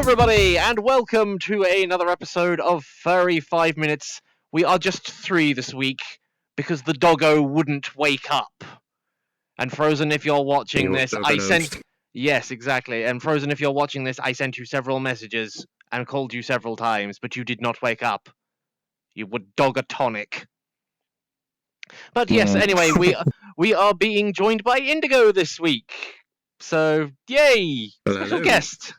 everybody, and welcome to another episode of Furry 5 Minutes. We are just 3 this week, because the doggo wouldn't wake up. And Frozen, if you're watching this, I sent... Yes, exactly. And Frozen, if you're watching this, I sent you several messages and called you several times, but you did not wake up. You were dogatonic. But yes, anyway, we are being joined by Indigo this week. So, yay! Special guest!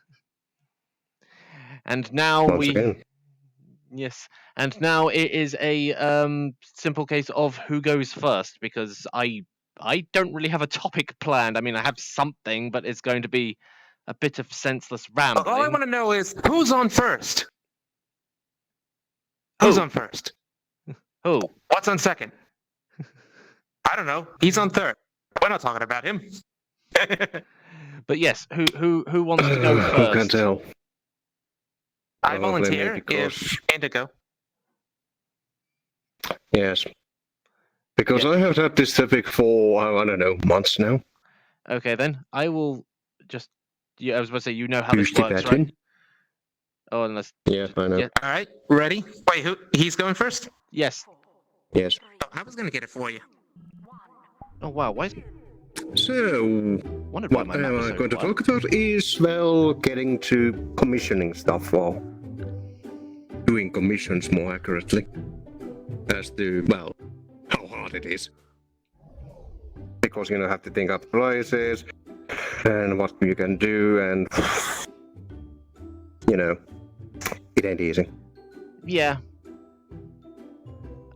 And now Yes, and now it is a simple case of who goes first, because I don't really have a topic planned. I mean, I have something, but it's going to be a bit of senseless rambling. All I want to know is, who's on first? Who's on first? Who? What's on second? I don't know. He's on third. We're not talking about him. But yes, who wants to go first? Who can tell? I volunteer if Indigo. Yes. Because I have had this topic for, I don't know, months now. Okay, then. I will just... Yeah, I was about to say, you know how this works, right? Oh, unless... Yeah, I know. Yeah. All right, ready? Wait, he's going first? Yes. Yes. Oh, I was going to get it for you. Oh, wow, why is... So, what am I going to talk about is, well, getting to commissioning stuff, or doing commissions more accurately, as to, well, how hard it is. Because, you know, have to think up prices, and what you can do, and, you know, it ain't easy. Yeah.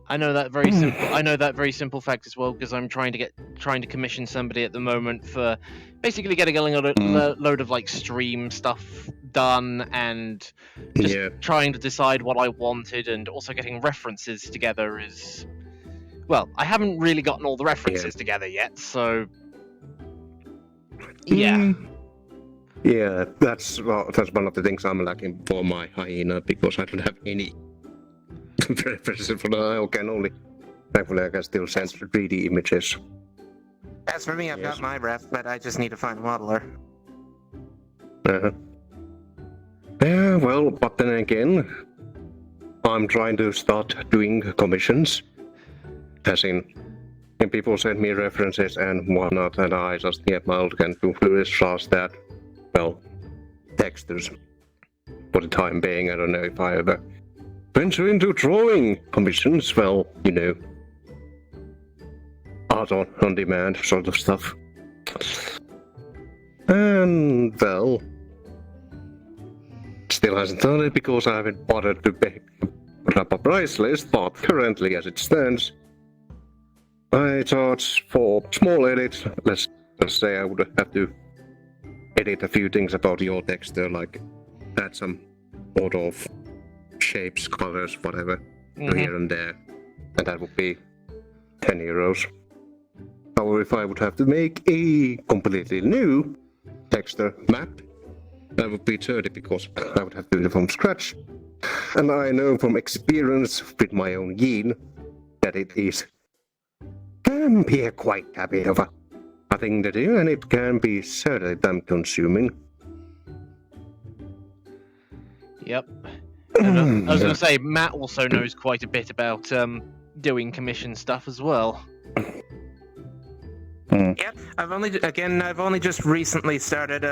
I know that very simple. I know that very simple fact as well, because I'm trying to commission somebody at the moment for basically getting a load of like stream stuff done, and just trying to decide what I wanted, and also getting references together is, well, I haven't really gotten all the references together yet, so yeah. Yeah, that's one of the things I'm lacking for my hyena, because I don't have any references for the I can only. Thankfully, I can still send 3D images. As for me, I've got my ref, but I just need to find a modeler. Yeah, well, but then again, I'm trying to start doing commissions. As in people send me references and whatnot, and I just can do is just that. Well, textures. For the time being, I don't know if I ever venture into drawing commissions, well, you know, art on demand sort of stuff. And, well, still hasn't done it because I haven't bothered to put up a price list, but currently as it stands, I charge for small edits. Let's say I would have to edit a few things about your texture, like add some sort of shapes, colors, whatever, here and there, and that would be €10. However, if I would have to make a completely new texture map, that would be 30, because I would have to do it from scratch. And I know from experience with my own gene that it can be quite a bit of a thing to do, and it can be certainly time consuming. Yep. I was going to say, Matt also knows quite a bit about doing commission stuff as well. Yep, I've only just recently started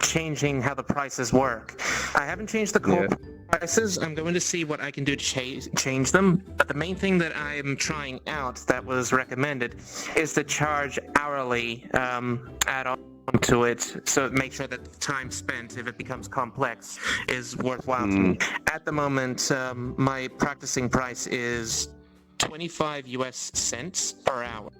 changing how the prices work. I haven't changed the core prices. I'm going to see what I can do to change them. But the main thing that I'm trying out that was recommended is to charge hourly add on to it, so make sure that the time spent, if it becomes complex, is worthwhile to me. At the moment, my practicing price is 25 US cents per hour.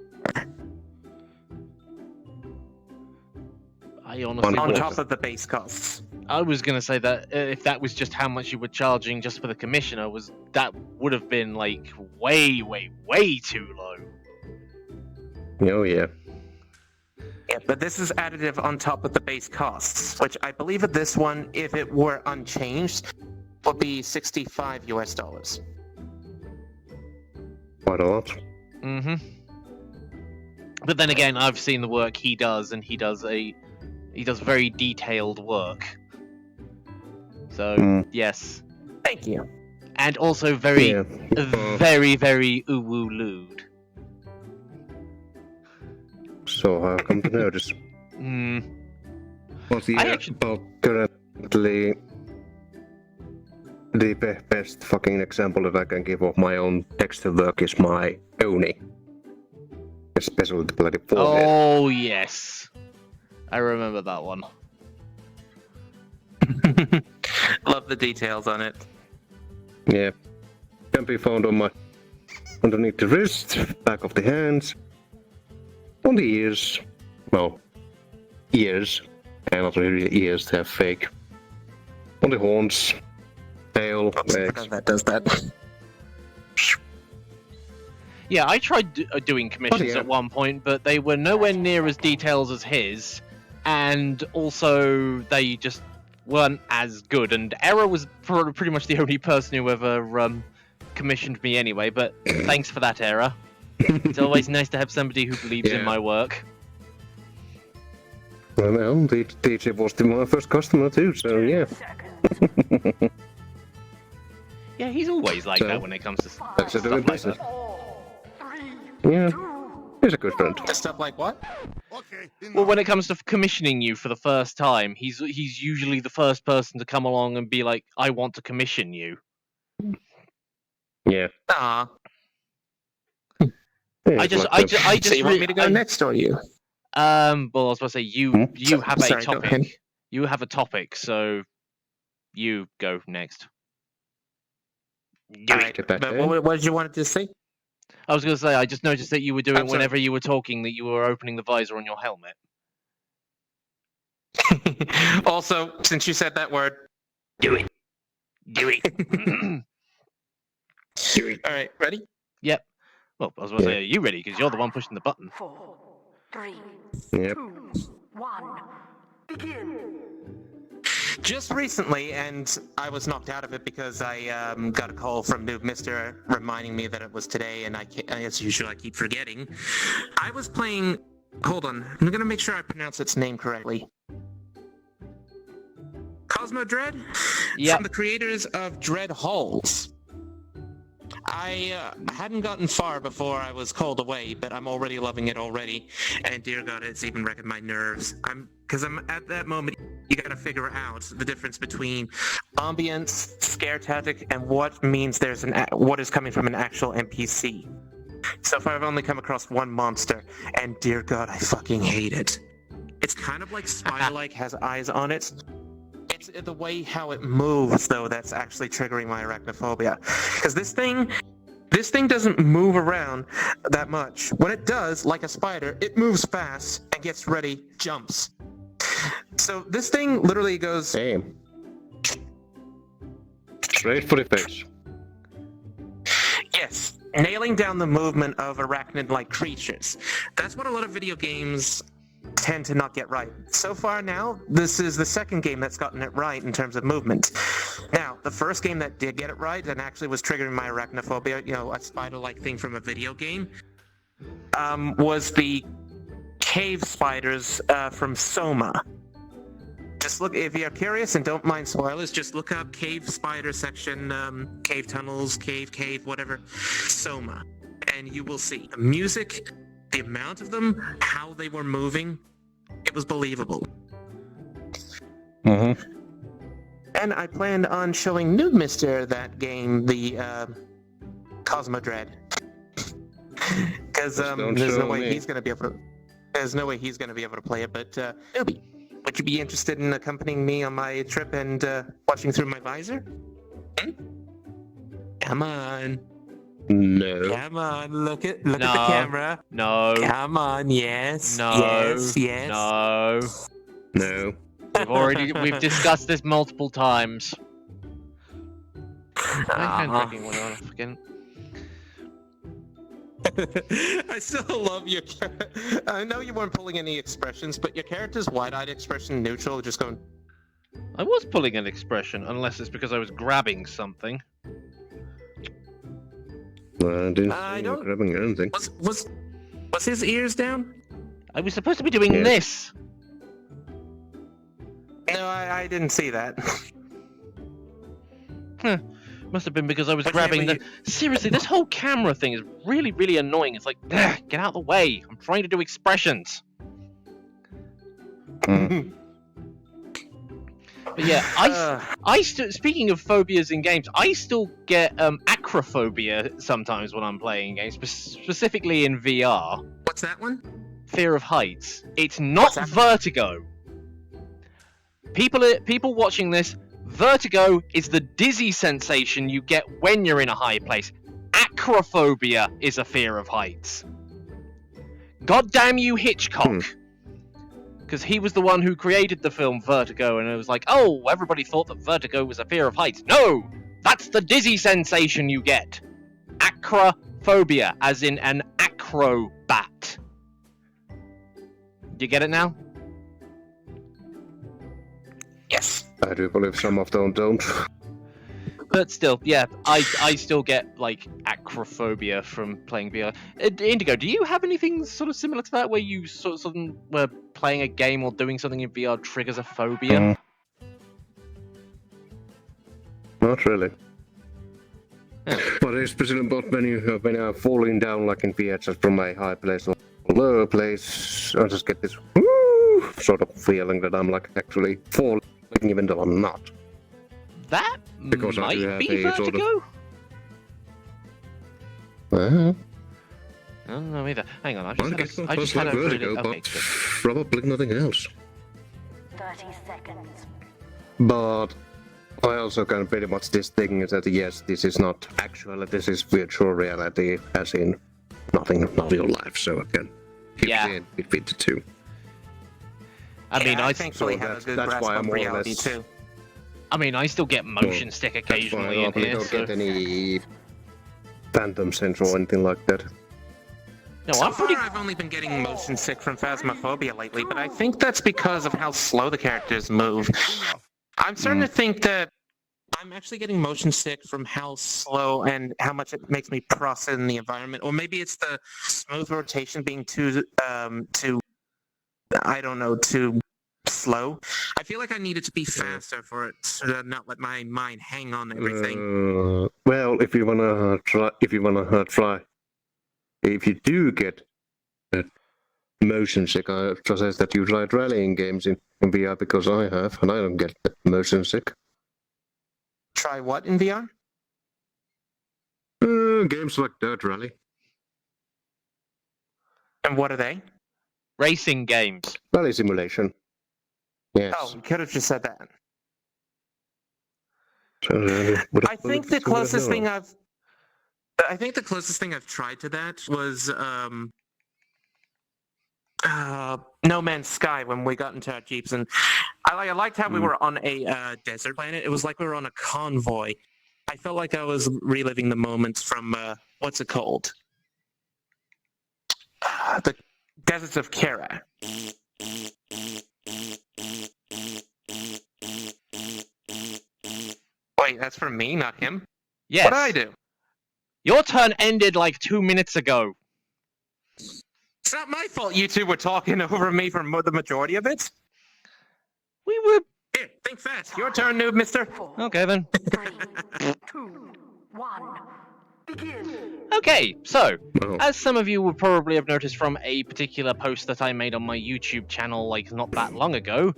I honestly on top of the base costs. I was going to say that if that was just how much you were charging just for the commissioner, that would have been like way, way, way too low. Oh yeah. Yeah, but this is additive on top of the base costs, which I believe at this one, if it were unchanged, would be $65 US. Quite a lot. Mm-hmm. But then again, I've seen the work he does, and he does very detailed work. So, yes. Thank you. And also very, Yeah. very uwu-lewd. So how come to notice? Well, currently, the best fucking example that I can give of my own texture work is my Oni. Especially the bloody forehead. Oh, yes. I remember that one. Love the details on it. Yeah. Can be found on underneath the wrist, back of the hands, on the ears. Well, ears. And not really ears, they're fake. On the horns, tail, legs. That does that. Yeah, I tried doing commissions at one point, but they were nowhere near as detailed as his, and also they just weren't as good. And Era was pretty much the only person who ever commissioned me anyway, but thanks for that, Era. It's always nice to have somebody who believes in my work. Well, DJ was my first customer too, so yeah. Yeah, he's always like that when it comes to stuff like that. Yeah, he's a good friend. Stuff like what? Well, when it comes to commissioning you for the first time, he's usually the first person to come along and be like, "I want to commission you." Yeah. Ah. I just. So you want me to go next, or you? Well, I was about to say you have a topic. You have a topic, so you go next. What did you want to say? I was going to say, I just noticed that you were doing whenever you were talking that you were opening the visor on your helmet. Also, since you said that word, do it. Do it. All right, ready? Yep. Well, I was going to say, are you ready? Because you're the one pushing the button. 4, 3, Yep. 2, 1, begin. Just recently, and I was knocked out of it because I got a call from Noob Mister reminding me that it was today, and as usual, I keep forgetting. I was playing... Hold on. I'm going to make sure I pronounce its name correctly. Cosmo Dread? Yep. From the creators of Dread Halls. I hadn't gotten far before I was called away, but I'm already loving it already. And dear God, it's even wrecking my nerves. Because I'm at that moment, you gotta figure out the difference between ambience, scare tactic, and what means what is coming from an actual NPC. So far, I've only come across one monster, and dear God, I fucking hate it. It's kind of like spider-like, has eyes on it. It's the way how it moves, though, that's actually triggering my arachnophobia. Because this thing doesn't move around that much. When it does, like a spider, it moves fast and gets ready, jumps. So this thing literally goes... Damn. Straight for the face. Yes, nailing down the movement of arachnid-like creatures. That's what a lot of video games tend to not get right. So far now, this is the second game that's gotten it right in terms of movement. Now, the first game that did get it right and actually was triggering my arachnophobia, a spider-like thing from a video game, was the cave spiders from Soma. Just look, if you're curious and don't mind spoilers, just look up cave spider section, cave tunnels, cave, whatever, Soma, and you will see the music, the amount of them, how they were moving, it was believable. Mm-hmm. And I planned on showing Noob Mister that game, the Cosmo Dread, because there's no way he's gonna be able to play it. But Noobie, would you be interested in accompanying me on my trip and watching through my visor? Come on. No. Come on, look at the camera. No. Come on, yes. No. Yes. No. No. We've discussed this multiple times. I still love your I know you weren't pulling any expressions, but your character's wide-eyed expression neutral, just going... I was pulling an expression, unless it's because I was grabbing something. I didn't see you grabbing anything. Was his ears down? I was supposed to be doing this. No, I didn't see that. Must have been because I was But grabbing yeah, the... Seriously, this whole camera thing is really, really annoying. It's like, get out of the way. I'm trying to do expressions. Mm. But yeah, speaking of phobias in games, I still get acrophobia sometimes when I'm playing games, specifically in VR. What's that one? Fear of heights. It's not that? vertigo. People watching this, vertigo is the dizzy sensation you get when you're in a high place. Acrophobia is a fear of heights. God damn you, Hitchcock. Because he was the one who created the film Vertigo, and it was like, oh, everybody thought that vertigo was a fear of heights. No! That's the dizzy sensation you get. Acrophobia, as in an acrobat. Do you get it now? Yes. I do believe some of them don't. But still, yeah, I still get, like, acrophobia from playing VR. Indigo, do you have anything sort of similar to that, where you sort of where playing a game or doing something in VR triggers a phobia? Not really. But especially about when you're falling down, like in VRCHAT, from a high place or lower place, I just get this woo sort of feeling that I'm like actually falling, even though I'm not. That Because I might do have be a sort of- vertigo? Uh-huh. I don't know either. Hang on, I Well, just it's had not a like really... vertigo, Okay, but good. probably nothing else. 30 seconds. But I also can pretty much this thing is that yes, this is not actual, this is virtual reality, as in nothing, not real life. So I can keep Yeah. it between the two. I mean, I I thankfully so have a that's- good that's grasp why I'm of more or reality less- too. still get motion stick That's why I occasionally in normally here. don't So... get any phantom sense or anything like that. No, So I'm pretty... far, I've only been getting motion sick from Phasmophobia lately, but I think that's because of how slow the characters move. I'm starting to think that I'm actually getting motion sick from how slow and how much it makes me process in the environment, or maybe it's the smooth rotation being too I don't know, too slow. I feel like I need it to be faster for it to not let my mind hang on everything. Well, if you wanna try, if you do get motion sick, I suggest that you try rallying games in VR, because I have, and I don't get motion sick. Try what in VR? Games like Dirt Rally. And what are they? Racing games. Rally simulation. Yes. Oh, we could have just said that. What I think the closest thing I've tried to that was No Man's Sky, when we got into our jeeps, and I liked how we were on a desert planet. It was like we were on a convoy. I felt like I was reliving the moments from what's it called? The deserts of Kara. Wait, that's for me, not him? Yes. What did I do? Your turn ended like 2 minutes ago. It's not my fault you two were talking over me for the majority of it. We were... Here, think fast. Your turn, noob, mister. 4, Okay, then. 3, 2, 1. Begin. Okay, so, Oh. as some of you will probably have noticed from a particular post that I made on my YouTube channel, like, not that long ago,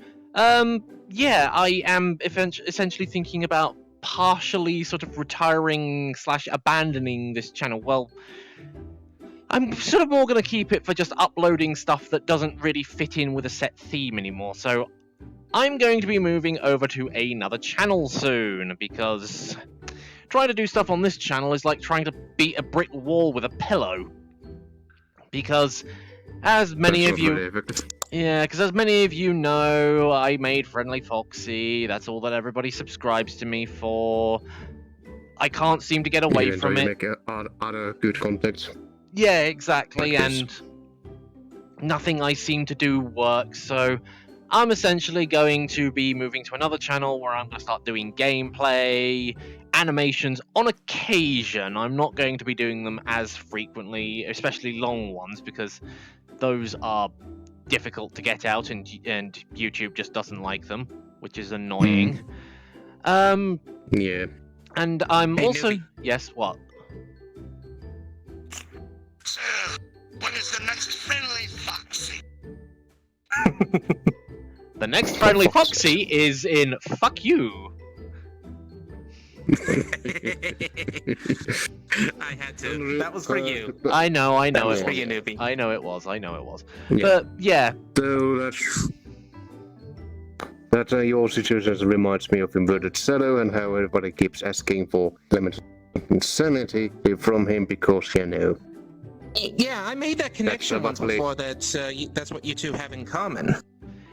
yeah, I am essentially thinking about partially sort of retiring / abandoning this channel. Well, I'm sort of more going to keep it for just uploading stuff that doesn't really fit in with a set theme anymore, so I'm going to be moving over to another channel soon, because trying to do stuff on this channel is like trying to beat a brick wall with a pillow. Because, as many of you... Yeah, because as many of you know, I made Friendly Foxy. That's all that everybody subscribes to me for. I can't seem to get away Even from though you it. make other good contacts. Yeah, exactly, Like this. and nothing I seem to do works, so I'm essentially going to be moving to another channel where I'm going to start doing gameplay, animations on occasion. I'm not going to be doing them as frequently, especially long ones, because those are difficult to get out, and YouTube just doesn't like them, which is annoying. Yeah. And I'm Hey, also newbie. yes. What? So, when is the next friendly foxy? The next friendly Foxy is in Fuck You. I had to. That was for you. I know That it was was. for you, newbie. I know it was. Yeah. But yeah, So that your situation reminds me of Inverted Shadow and how everybody keeps asking for elements of insanity from him because, you know. Yeah, I made that connection once probably- before. That's what you two have in common.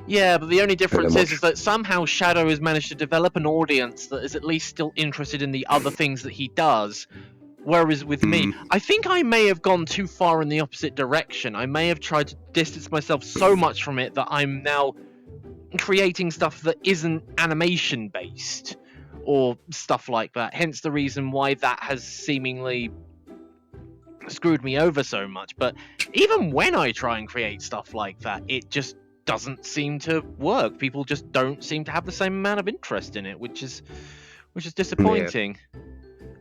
yeah, but the only difference much. is that somehow Shadow has managed to develop an audience that is at least still interested in the other things that he does. Whereas with me, I think I may have gone too far in the opposite direction. I may have tried to distance myself so much from it that I'm now creating stuff that isn't animation based or stuff like that. Hence the reason why that has seemingly screwed me over so much. But even when I try and create stuff like that, it just doesn't seem to work. People just don't seem to have the same amount of interest in it, which is disappointing.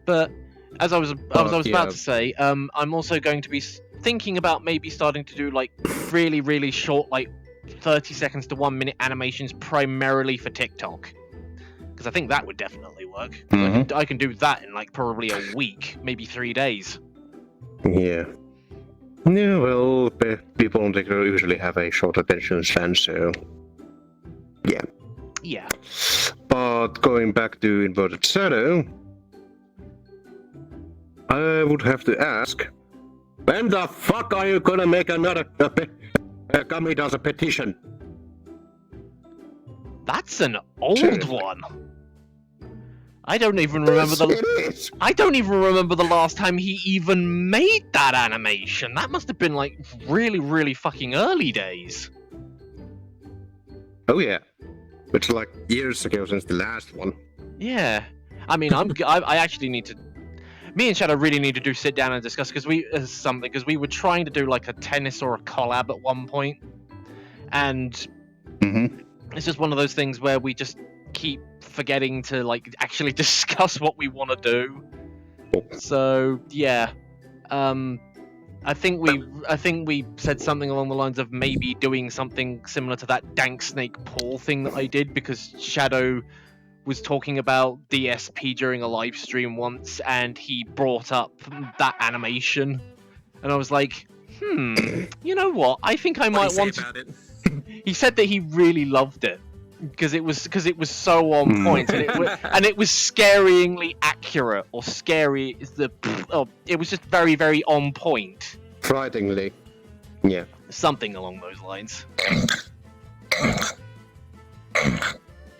But as I was about to say, I'm also going to be thinking about maybe starting to do like really, really short, like 30 seconds to 1 minute animations primarily for TikTok. Because I think that would definitely work. I can do that in like probably a week, maybe 3 days. Yeah. Yeah, well, people on TikTok usually have a short attention span, so. Yeah. Yeah. But going back to Inverted Shadow, I would have to ask, when the fuck are you gonna make another commit as a petition? That's an old Seriously. one. I don't even remember Yes, it is. I don't even remember the last time he even made that animation. That must have been like really, really fucking early days. Oh yeah. It's like years ago since the last one. Yeah. I mean, I actually need to. Me and Shadow really need to sit down and discuss because we were trying to do like a tennis or a collab at one point, and Mm-hmm. it's just one of those things where we just keep forgetting to like actually discuss what we want to do. So yeah, I think we said something along the lines of maybe doing something similar to that Dank Snake Paul thing that I did because Shadow was talking about DSP during a live stream once, and he brought up that animation, and I was like, you know what? I think I might want to. About it? He said that he really loved it because it was so on point, and it was scaringly accurate, or scary is the. Oh, it was just very, very on point. Frighteningly. Yeah. Something along those lines.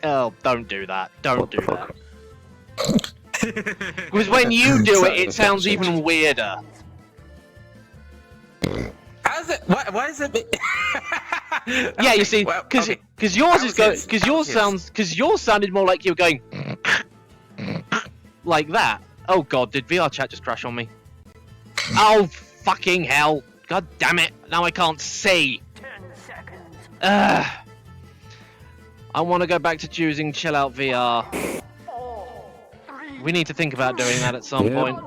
Oh, don't do that. Don't do that. Because when you do it, it sounds even weirder. How's it? Why is it? Yeah, you see, well, because okay. yours is going, Houses. because yours sounded more like you were going like that. Oh god, did VRCHAT just crash on me? Oh fucking hell! God damn it! Now I can't see. 10 seconds. Ugh. I want to go back to choosing Chill Out VR. 4, 3, We need to think about doing that at some Yeah. point.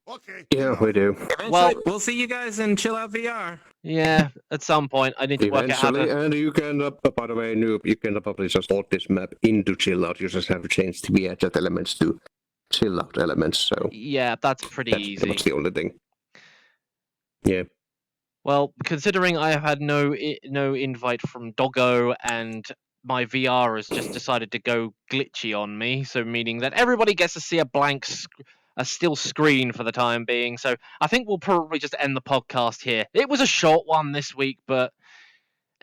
Okay. Yeah, we do. Eventually, Well- we'll see you guys in Chill Out VR. Yeah, at some point I need to work out how Eventually, to. and you can, by the way, noob, you can probably just load this map into Chill Out. You just have to change the VRCHAT elements to Chill Out elements, so Yeah, that's pretty that's easy. pretty much the only thing. Yeah. Well, considering I have had no invite from Doggo and my VR has just decided to go glitchy on me, so meaning that everybody gets to see a still screen for the time being. So I think we'll probably just end the podcast here. It was a short one this week, but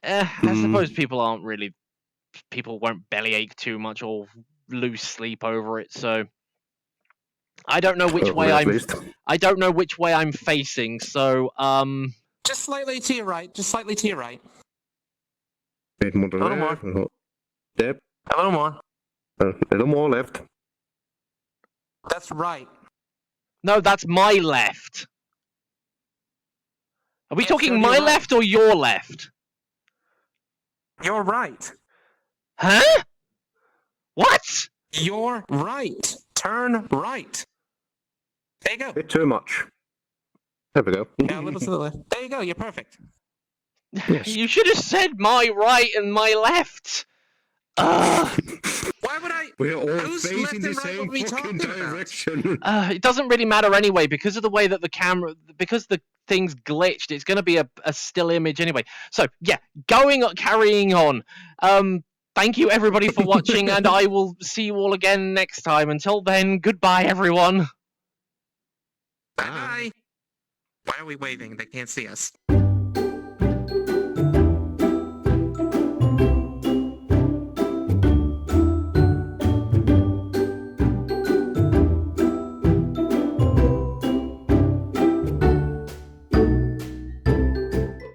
I suppose people won't bellyache too much or lose sleep over it. So I don't know which way At least. I don't know which way I'm facing. So Just slightly to your right. Just slightly to your right. Bit more to A little left. Yep. A little more. A little more left. That's right. no, that's my left. Are we Yes, talking you're my right. left or your left? You're right. Huh? What? You're right. turn right. There you go. Bit too much. There we go. Now a little to the left. There you go. You're perfect. Yes. You should have said my right and my left. Ugh. Why would I? We're all Who's facing left the and right same what we fucking talking about? direction. It doesn't really matter anyway because of the way that the camera, because the thing's glitched. It's going to be a still image anyway. So yeah, carrying on. Thank you everybody for watching, and I will see you all again next time. Until then, goodbye everyone. Bye bye. Why are we waving? They can't see us.